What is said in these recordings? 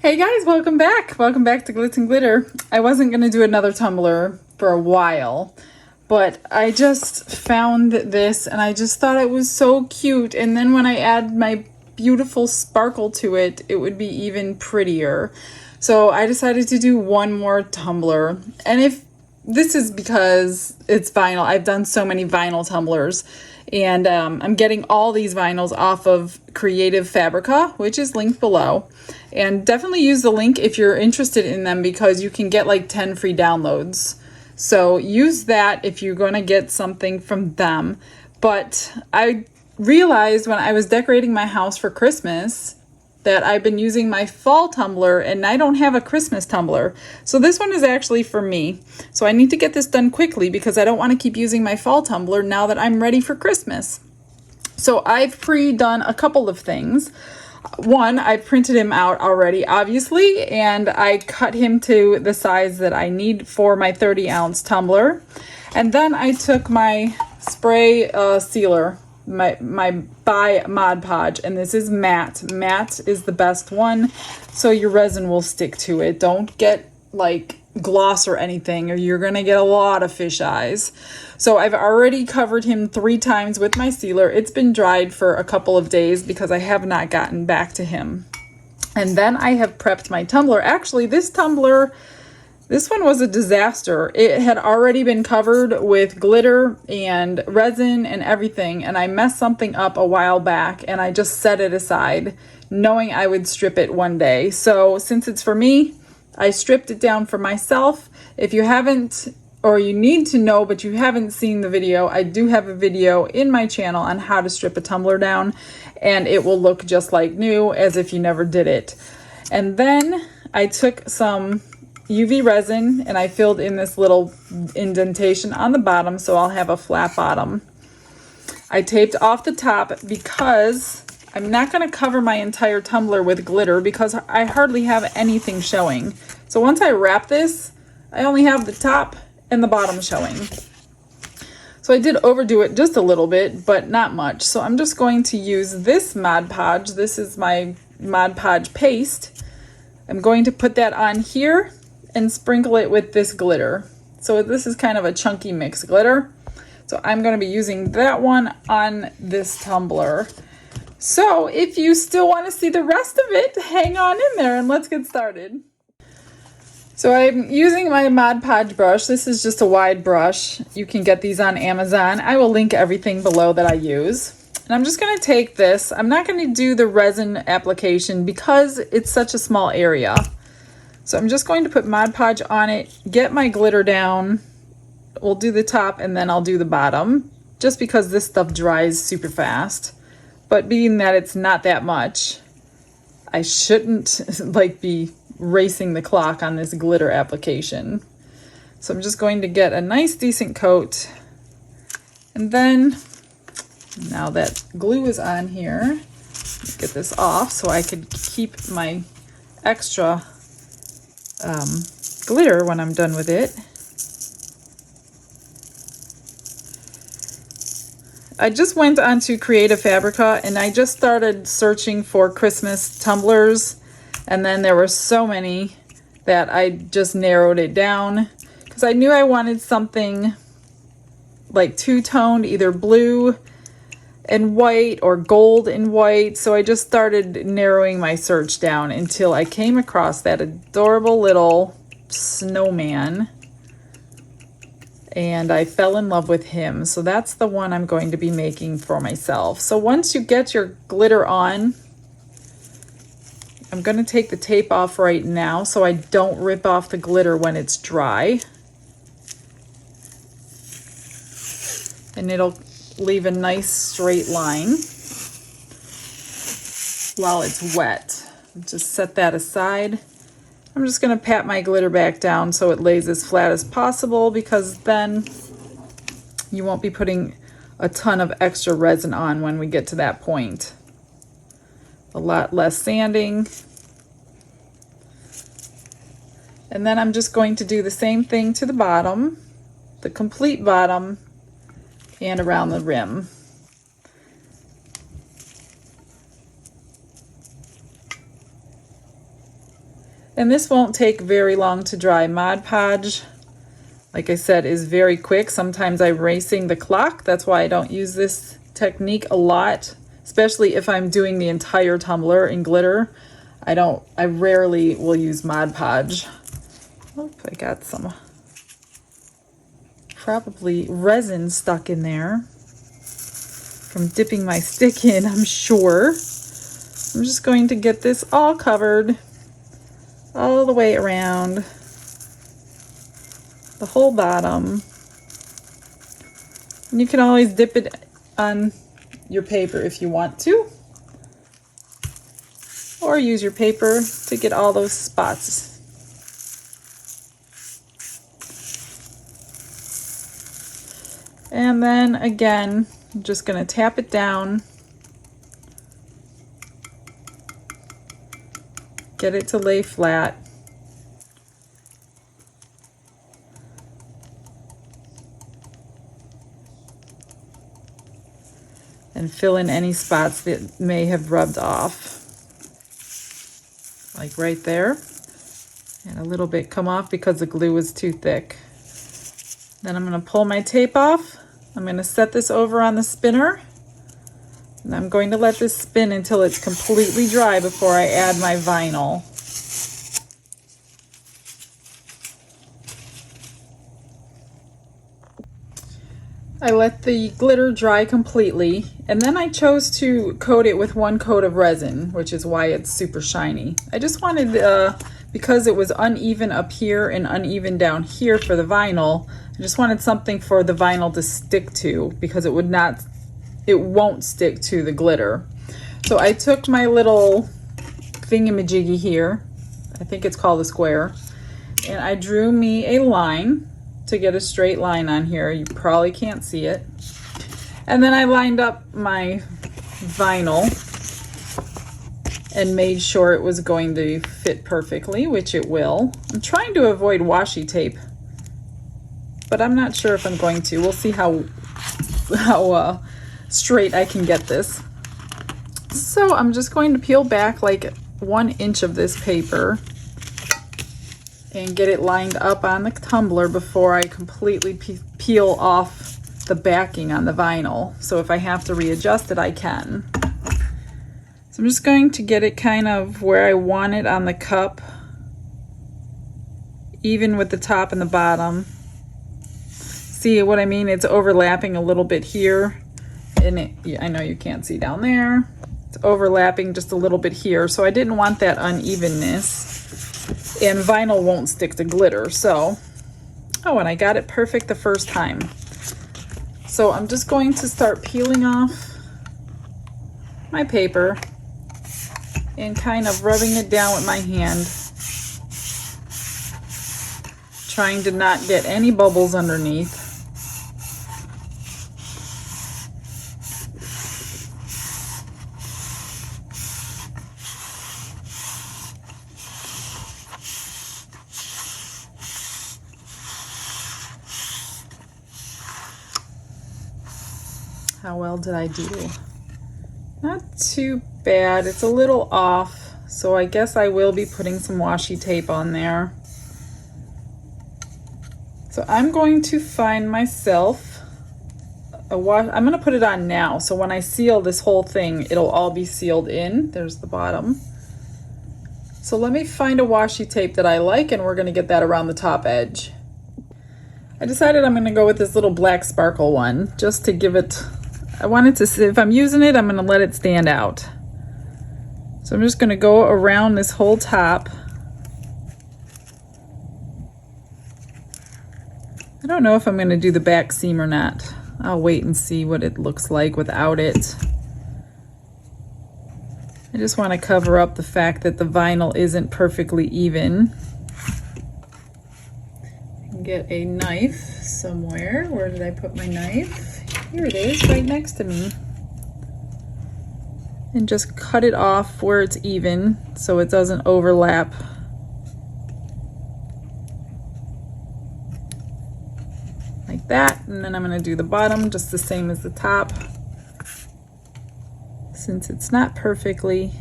Hey guys, welcome back. Welcome back to Glitz and Glitter. I wasn't going to do another tumbler for a while, but I just found this and I just thought it was so cute. And then when I add my beautiful sparkle to it, it would be even prettier. So I decided to do one more tumbler. And if this is because it's vinyl, I've done so many vinyl tumblers. And I'm getting all these vinyls off of Creative Fabrica, which is linked below. And definitely use the link if you're interested in them because you can get like 10 free downloads. So use that if you're going to get something from them. But I realized when I was decorating my house for Christmas that I've been using my fall tumbler and I don't have a Christmas tumbler. So this one is actually for me. So I need to get this done quickly because I don't want to keep using my fall tumbler now that I'm ready for Christmas. So I've pre-done a couple of things. One, I printed him out already, obviously, and I cut him to the size that I need for my 30-ounce tumbler. And then I took my spray sealer, my by Mod Podge, and this is matte. Matte is the best one, so your resin will stick to it. Don't get like gloss or anything, or you're gonna get a lot of fish eyes. So I've already covered him 3 times with my sealer. It's been dried for a couple of days because I have not gotten back to him. And then I have prepped my tumbler. Actually, this tumbler, this one was a disaster. It had already been covered with glitter and resin and everything, and I messed something up a while back and I just set it aside knowing I would strip it one day. So since it's for me, I stripped it down for myself. If you haven't, or you need to know but you haven't seen the video, I do have a video in my channel on how to strip a tumbler down, and it will look just like new as if you never did it. And then I took some UV resin and I filled in this little indentation on the bottom so I'll have a flat bottom. I taped off the top because I'm not going to cover my entire tumbler with glitter because I hardly have anything showing. So once I wrap this, I only have the top and the bottom showing. So I did overdo it just a little bit, but not much. So I'm just going to use this Mod Podge. This is my Mod Podge paste. I'm going to put that on here and sprinkle it with this glitter. So this is kind of a chunky mix glitter. So I'm going to be using that one on this tumbler. So if you still want to see the rest of it, hang on in there and let's get started. So I'm using my Mod Podge brush. This is just a wide brush. You can get these on Amazon. I will link everything below that I use. And I'm just going to take this. I'm not going to do the resin application because it's such a small area. So I'm just going to put Mod Podge on it, get my glitter down. We'll do the top and then I'll do the bottom just because this stuff dries super fast. But being that it's not that much, I shouldn't like be racing the clock on this glitter application. So I'm just going to get a nice decent coat. And then now that glue is on here, get this off so I could keep my extra glitter when I'm done with it. I just went onto Creative Fabrica and I just started searching for Christmas tumblers, and then there were so many that I just narrowed it down because I knew I wanted something like two-toned, either blue and white or gold and white. So I just started narrowing my search down until I came across that adorable little snowman. And I fell in love with him. So that's the one I'm going to be making for myself. So once you get your glitter on, I'm going to take the tape off right now so I don't rip off the glitter when it's dry. And it'll leave a nice straight line while it's wet. Just set that aside. I'm just going to pat my glitter back down so it lays as flat as possible because then you won't be putting a ton of extra resin on when we get to that point. A lot less sanding. And then I'm just going to do the same thing to the bottom, the complete bottom, and around the rim. And this won't take very long to dry. Mod Podge, like I said, is very quick. Sometimes I'm racing the clock. That's why I don't use this technique a lot, especially if I'm doing the entire tumbler in glitter. I rarely will use Mod Podge. Oh, I got some probably resin stuck in there from dipping my stick in, I'm sure. I'm just going to get this all covered all the way around the whole bottom. And you can always dip it on your paper if you want to, or use your paper to get all those spots. And then again, I'm just going to tap it down, get it to lay flat. And fill in any spots that may have rubbed off. Like right there. And a little bit come off because the glue was too thick. Then I'm going to pull my tape off. I'm going to set this over on the spinner. And I'm going to let this spin until it's completely dry before I add my vinyl. I let the glitter dry completely, and then I chose to coat it with one coat of resin, which is why it's super shiny. I just wanted, because it was uneven up here and uneven down here for the vinyl, I just wanted something for the vinyl to stick to, because it won't stick to the glitter. So I took my little thingamajiggy here, I think it's called a square, and I drew me a line to get a straight line on here. You probably can't see it. And then I lined up my vinyl and made sure it was going to fit perfectly, which it will. I'm trying to avoid washi tape, but I'm not sure if I'm going to. We'll see how straight I can get this. So I'm just going to peel back like 1 inch of this paper and get it lined up on the tumbler before I completely peel off the backing on the vinyl. So if I have to readjust it, I can. So I'm just going to get it kind of where I want it on the cup, even with the top and the bottom. See what I mean? It's overlapping a little bit here, and I know you can't see down there. It's overlapping just a little bit here, so I didn't want that unevenness. And vinyl won't stick to glitter, so, oh, and I got it perfect the first time. So I'm just going to start peeling off my paper and kind of rubbing it down with my hand, trying to not get any bubbles underneath. How well did I do? Not too bad. It's a little off, so I guess I will be putting some washi tape on there. So I'm going to find myself I'm going to put it on now, so when I seal this whole thing, it'll all be sealed in. There's the bottom. So let me find a washi tape that I like, and we're going to get that around the top edge. I decided I'm going to go with this little black sparkle one, just to give it, I wanted to see, if I'm using it, I'm going to let it stand out. So I'm just going to go around this whole top. I don't know if I'm going to do the back seam or not. I'll wait and see what it looks like without it. I just want to cover up the fact that the vinyl isn't perfectly even. Get a knife somewhere. Where did I put my knife? Here it is, right next to me. And just cut it off where it's even so it doesn't overlap. Like that. And then I'm going to do the bottom just the same as the top, since it's not perfectly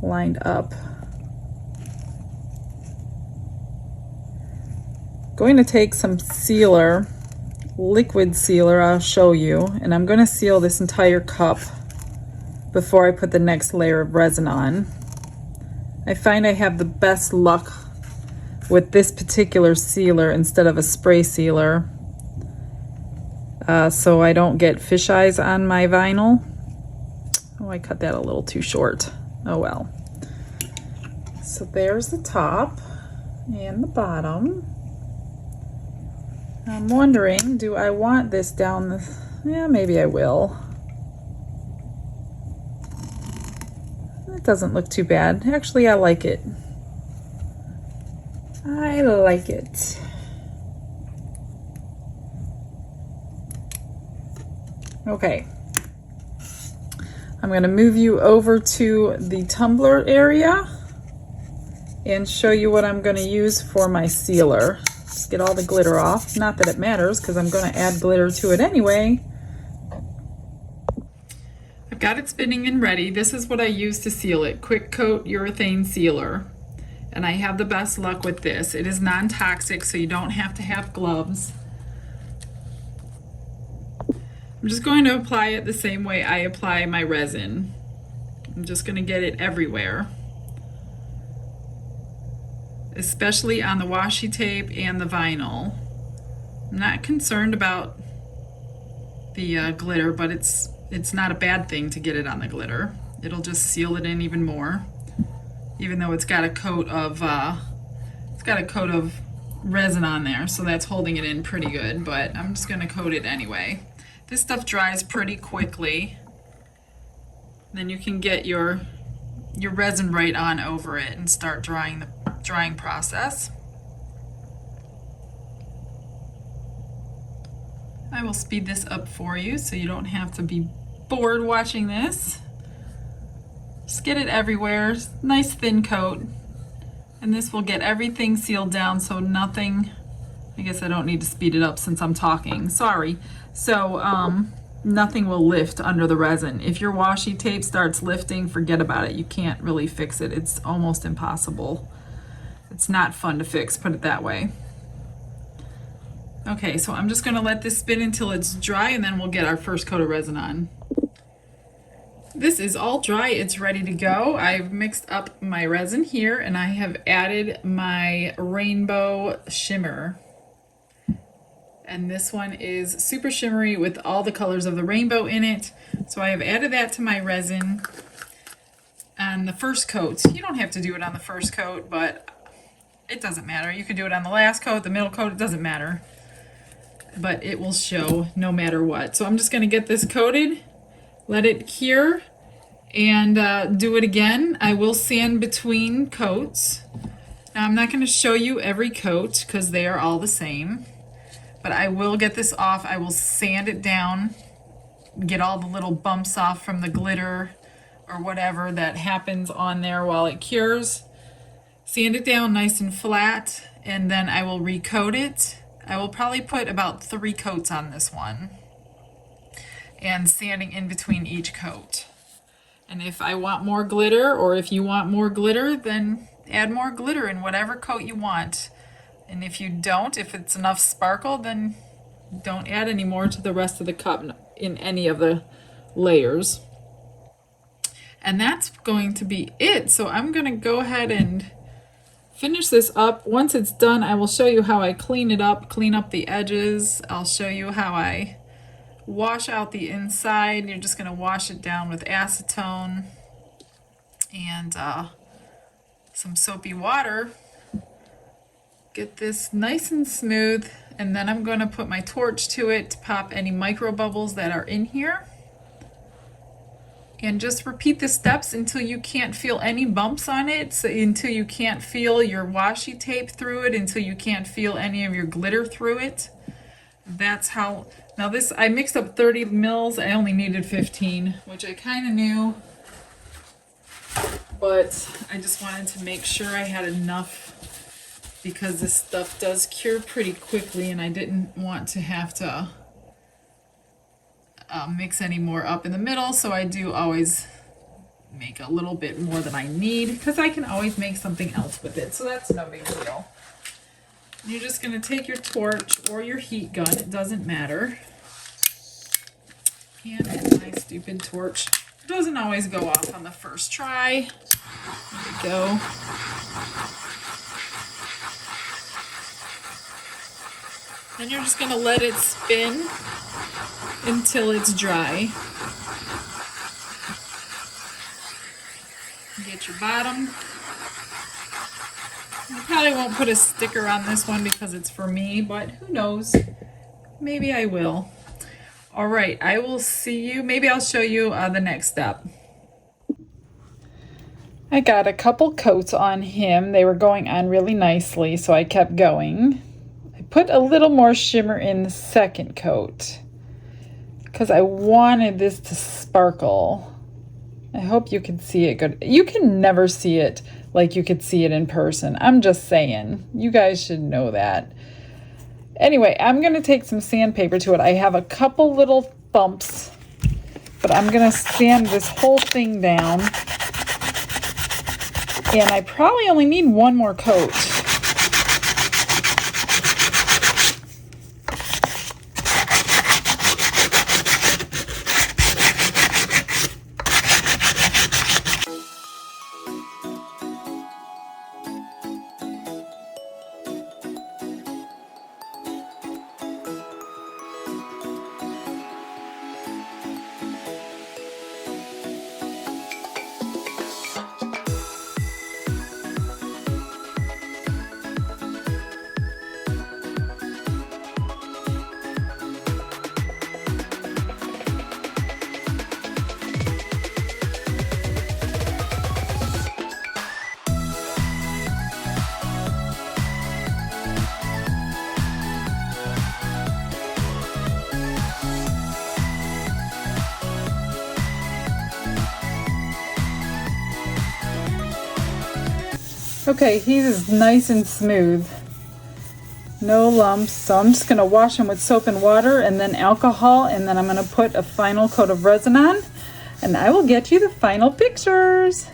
lined up. going to take some sealer, liquid sealer, I'll show you, and I'm going to seal this entire cup before I put the next layer of resin on. I find I have the best luck with this particular sealer instead of a spray sealer, so I don't get fish eyes on my vinyl. Oh, I cut that a little too short. Oh well. So there's the top and the bottom. I'm wondering, do I want this down the... Yeah, maybe I will. It doesn't look too bad. Actually, I like it. I like it. Okay. I'm going to move you over to the tumbler area and show you what I'm going to use for my sealer. Just get all the glitter off. Not that it matters because I'm going to add glitter to it anyway. I've got it spinning and ready. This is what I use to seal it. Quick Coat urethane sealer. And I have the best luck with this. It is non-toxic, so you don't have to have gloves. I'm just going to apply it the same way I apply my resin. I'm just going to get it everywhere, especially on the washi tape and the vinyl. I'm not concerned about the glitter, but it's not a bad thing to get it on the glitter. It'll just seal it in even more, even though it's got a coat of resin on there, so that's holding it in pretty good. But I'm just going to coat it anyway. This stuff dries pretty quickly. Then you can get your resin right on over it and start drying the drying process. I will speed this up for you so you don't have to be bored watching this. Just get it everywhere, nice thin coat, and this will get everything sealed down so nothing, I guess I don't need to speed it up since I'm talking, sorry. So nothing will lift under the resin. If your washi tape starts lifting, forget about it. You can't really fix it. It's almost impossible. It's not fun to fix, put it that way. Okay, so I'm just gonna let this spin until it's dry and then we'll get our first coat of resin on. This is all dry, it's ready to go. I've mixed up my resin here and I have added my rainbow shimmer. And this one is super shimmery with all the colors of the rainbow in it. So I have added that to my resin on the first coat. You don't have to do it on the first coat, but it doesn't matter. You could do it on the last coat, the middle coat, it doesn't matter. But it will show no matter what. So I'm just gonna get this coated, let it cure, and do it again. I will sand between coats. Now I'm not gonna show you every coat because they are all the same. But I will get this off. I will sand it down, get all the little bumps off from the glitter or whatever that happens on there while it cures. Sand it down nice and flat, and then I will recoat it. I will probably put about 3 coats on this one, and sanding in between each coat. And if I want more glitter, or if you want more glitter, then add more glitter in whatever coat you want. And if you don't, if it's enough sparkle, then don't add any more to the rest of the cup in any of the layers. And that's going to be it. So I'm going to go ahead and finish this up. Once it's done, I will show you how I clean it up, clean up the edges. I'll show you how I wash out the inside. You're just going to wash it down with acetone and some soapy water. Get this nice and smooth, and then I'm going to put my torch to it to pop any micro bubbles that are in here. And just repeat the steps until you can't feel any bumps on it, so until you can't feel your washi tape through it, until you can't feel any of your glitter through it. That's how, now this, I mixed up 30 mils, I only needed 15, which I kind of knew, but I just wanted to make sure I had enough because this stuff does cure pretty quickly and I didn't want to have to mix any more up in the middle, so I do always make a little bit more than I need because I can always make something else with it, so that's no big deal. You're just going to take your torch or your heat gun, it doesn't matter. And my stupid torch doesn't always go off on the first try. There we go. Then you're just going to let it spin until it's dry. Get your bottom. I probably won't put a sticker on this one because it's for me, but who knows? Maybe I will. All right, I will see you. Maybe I'll show you the next step. I got a couple coats on him. They were going on really nicely, so I kept going. I put a little more shimmer in the second coat because I wanted this to sparkle. I hope you can see it good. You can never see it like you could see it in person. I'm just saying. You guys should know that. Anyway, I'm going to take some sandpaper to it. I have a couple little bumps, but I'm going to sand this whole thing down. And I probably only need one more coat. Okay, he's nice and smooth. No lumps. So I'm just going to wash him with soap and water and then alcohol, and then I'm going to put a final coat of resin on, and I will get you the final pictures.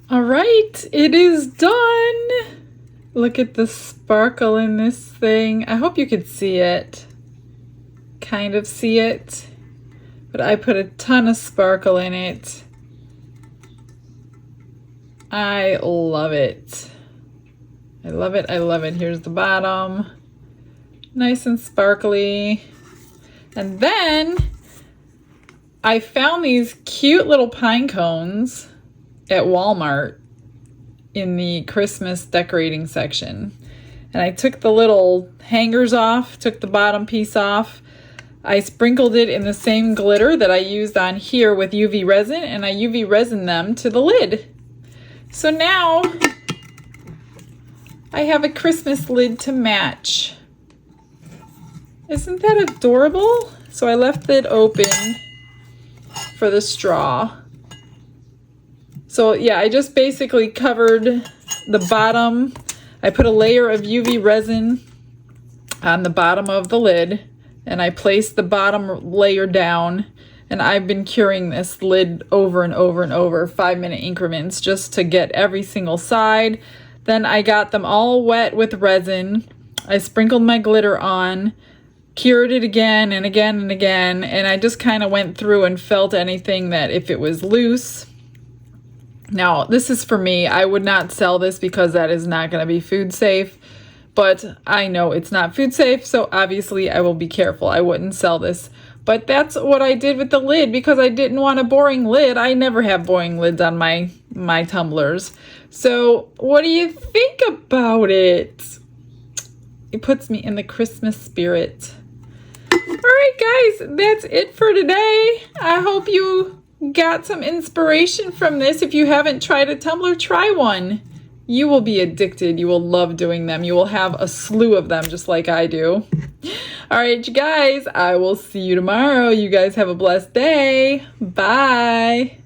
All right, it is done. Look at the sparkle in this thing. I hope you could see it. Kind of see it. but I put a ton of sparkle in it. I love it. I love it, I love it. Here's the bottom. Nice and sparkly. And then I found these cute little pine cones at Walmart in the Christmas decorating section. And I took the little hangers off, took the bottom piece off. I sprinkled it in the same glitter that I used on here with UV resin, and I UV resin them to the lid. So now I have a Christmas lid to match. Isn't that adorable? So I left it open for the straw. So yeah, I just basically covered the bottom. I put a layer of UV resin on the bottom of the lid, and I placed the bottom layer down, and I've been curing this lid over and over and over, 5-minute increments, just to get every single side. Then I got them all wet with resin. I sprinkled my glitter on, cured it again and again and again, and I just kind of went through and felt anything that if it was loose. Now, this is for me. I would not sell this because that is not going to be food safe, but I know it's not food safe, so obviously I will be careful. I wouldn't sell this. But that's what I did with the lid because I didn't want a boring lid. I never have boring lids on my tumblers. So what do you think about it? It puts me in the Christmas spirit. All right, guys, that's it for today. I hope you got some inspiration from this. If you haven't tried a tumbler, try one. You will be addicted. You will love doing them. You will have a slew of them just like I do. All right, you guys, I will see you tomorrow. You guys have a blessed day. Bye.